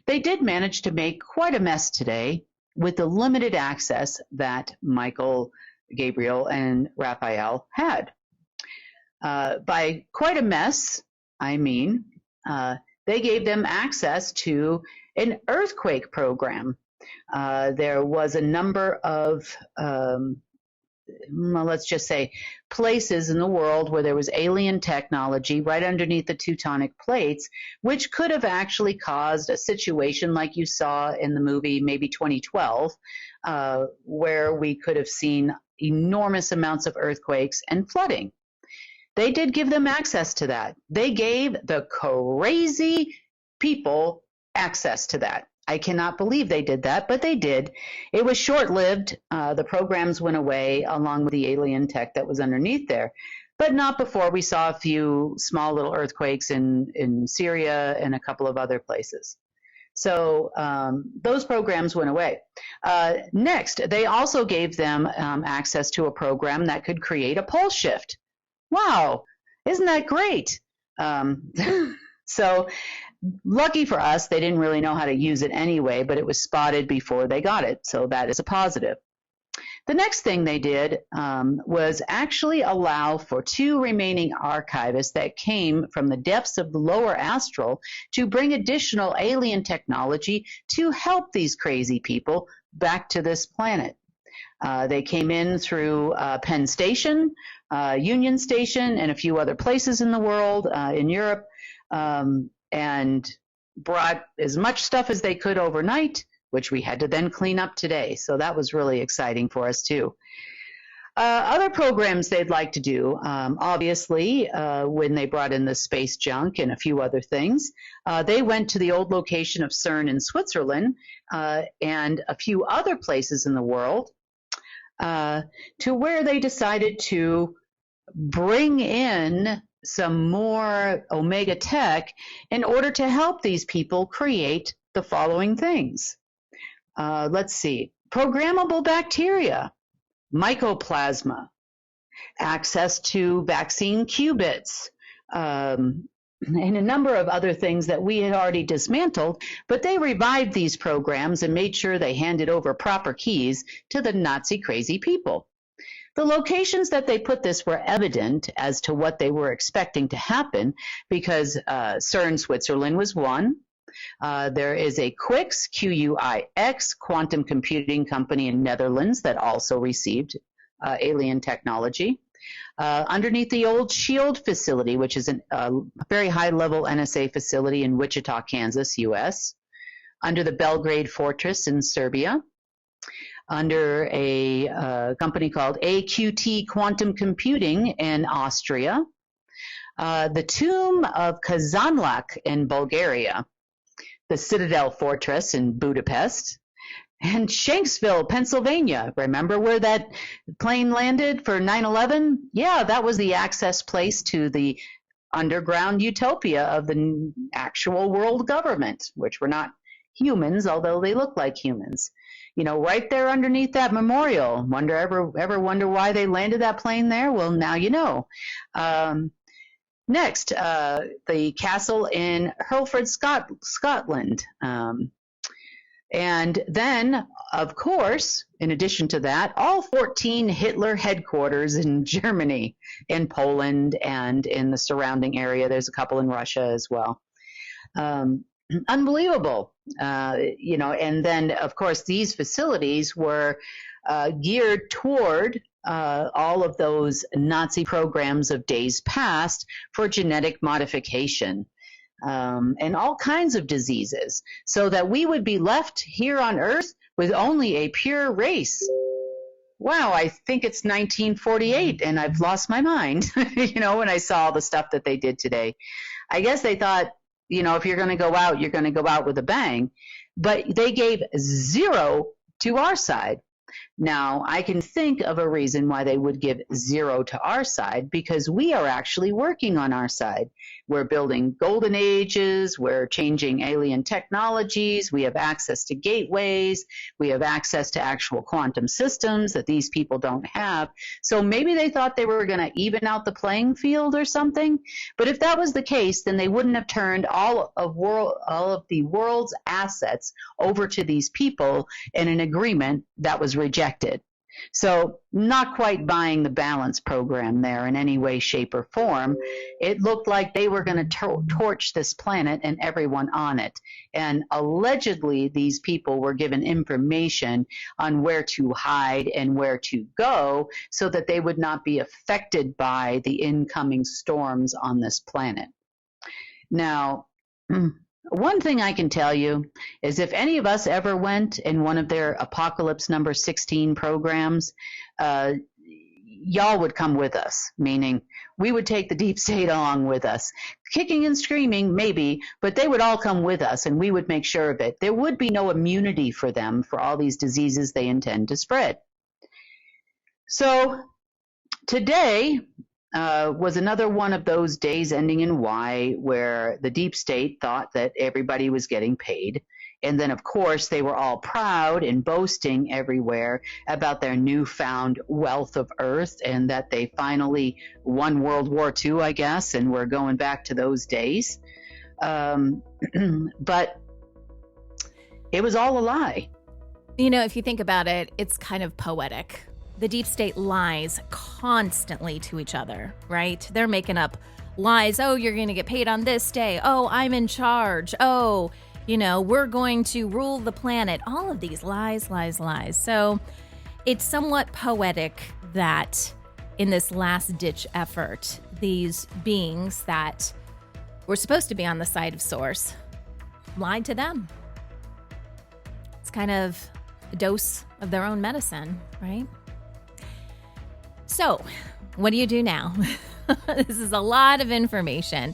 they did manage to make quite a mess today with the limited access that Michael, Gabriel, and Raphael had. By quite a mess, I mean, they gave them access to an earthquake program. There was a number of, let's just say, places in the world where there was alien technology right underneath the tectonic plates, which could have actually caused a situation like you saw in the movie maybe 2012, where we could have seen enormous amounts of earthquakes and flooding. They did give them access to that. They gave the crazy people access to that. I cannot believe they did that, but they did. It was short-lived. The programs went away along with the alien tech that was underneath there, but not before we saw a few small little earthquakes in Syria and a couple of other places. So those programs went away. Next, they also gave them access to a program that could create a pole shift. Wow, isn't that great? So lucky for us, they didn't really know how to use it anyway, but it was spotted before they got it. So that is a positive. The next thing they did was actually allow for 2 remaining archivists that came from the depths of the lower astral to bring additional alien technology to help these crazy people back to this planet. They came in through Penn Station, Union Station, and a few other places in the world, in Europe, and brought as much stuff as they could overnight, which we had to then clean up today. So that was really exciting for us too. Other programs they'd like to do, obviously, when they brought in the space junk and a few other things, they went to the old location of CERN in Switzerland and a few other places in the world to where they decided to bring in some more Omega tech in order to help these people create the following things. Let's see. Programmable bacteria, mycoplasma, access to vaccine qubits, and a number of other things that we had already dismantled, but they revived these programs and made sure they handed over proper keys to the Nazi crazy people. The locations that they put this were evident as to what they were expecting to happen because CERN, Switzerland was one. There is a QUIX, Q-U-I-X, quantum computing company in Netherlands that also received alien technology. Underneath the old SHIELD facility, which is a very high-level NSA facility in Wichita, Kansas, U.S. Under the Belgrade Fortress in Serbia. Under a company called AQT Quantum Computing in Austria. The Tomb of Kazanlak in Bulgaria. The Citadel Fortress in Budapest, and Shanksville, Pennsylvania. Remember where that plane landed for 9/11? Yeah, that was the access place to the underground utopia of the actual world government, which were not humans, although they look like humans. You know, right there underneath that memorial. Ever wonder why they landed that plane there? Well, now you know. Next, the castle in Hurlford, Scotland. And then, of course, in addition to that, all 14 Hitler headquarters in Germany, in Poland, and in the surrounding area. There's a couple in Russia as well. Unbelievable. You know, and then, of course, these facilities were geared toward all of those Nazi programs of days past for genetic modification and all kinds of diseases, so that we would be left here on Earth with only a pure race. Wow, I think it's 1948 and I've lost my mind, you know, when I saw the stuff that they did today. I guess they thought, you know, if you're going to go out, you're going to go out with a bang. But they gave 0 to our side. Now, I can think of a reason why they would give 0 to our side, because we are actually working on our side. We're building golden ages, we're changing alien technologies, we have access to gateways, we have access to actual quantum systems that these people don't have. So maybe they thought they were going to even out the playing field or something. But if that was the case, then they wouldn't have turned all of the world's assets over to these people in an agreement that was rejected. So not quite buying the balance program there in any way, shape, or form. It looked like they were going to torch this planet and everyone on it. And allegedly, these people were given information on where to hide and where to go so that they would not be affected by the incoming storms on this planet. Now, one thing I can tell you is if any of us ever went in one of their Apocalypse number 16 programs, y'all would come with us, meaning we would take the deep state along with us. Kicking and screaming, maybe, but they would all come with us and we would make sure of it. There would be no immunity for them for all these diseases they intend to spread. So today was another one of those days ending in Y where the deep state thought that everybody was getting paid And then, of course, they were all proud and boasting everywhere about their newfound wealth of earth and that they finally won World War II, I guess, and we're going back to those days. But it was all a lie. You know, if you think about it, it's kind of poetic. The deep state lies constantly to each other, right? They're making up lies. Oh, you're going to get paid on this day. Oh, I'm in charge. Oh, you know, we're going to rule the planet. All of these lies, lies, lies. So it's somewhat poetic that in this last-ditch effort, these beings that were supposed to be on the side of Source lied to them. It's kind of a dose of their own medicine, right? So, what do you do now? This is a lot of information.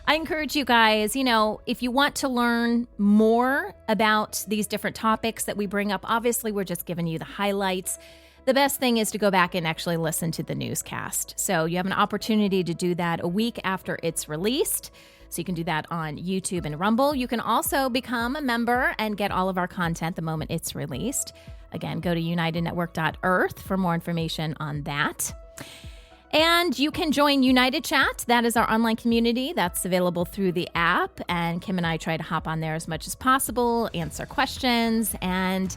I encourage you guys, you know, if you want to learn more about these different topics that we bring up, obviously we're just giving you the highlights. The best thing is to go back and actually listen to the newscast. So you have an opportunity to do that a week after it's released. So you can do that on YouTube and Rumble. You can also become a member and get all of our content the moment it's released. Again, go to unitednetwork.earth for more information on that. And you can join United Chat. That is our online community that's available through the app. And Kim and I try to hop on there as much as possible, answer questions, and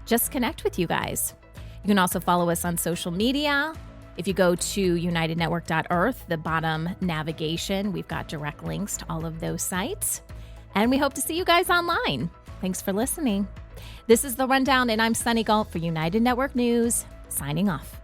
just connect with you guys. You can also follow us on social media. If you go to unitednetwork.earth, the bottom navigation, we've got direct links to all of those sites. And we hope to see you guys online. Thanks for listening. This is The Rundown, and I'm Sunny Galt for United Network News, signing off.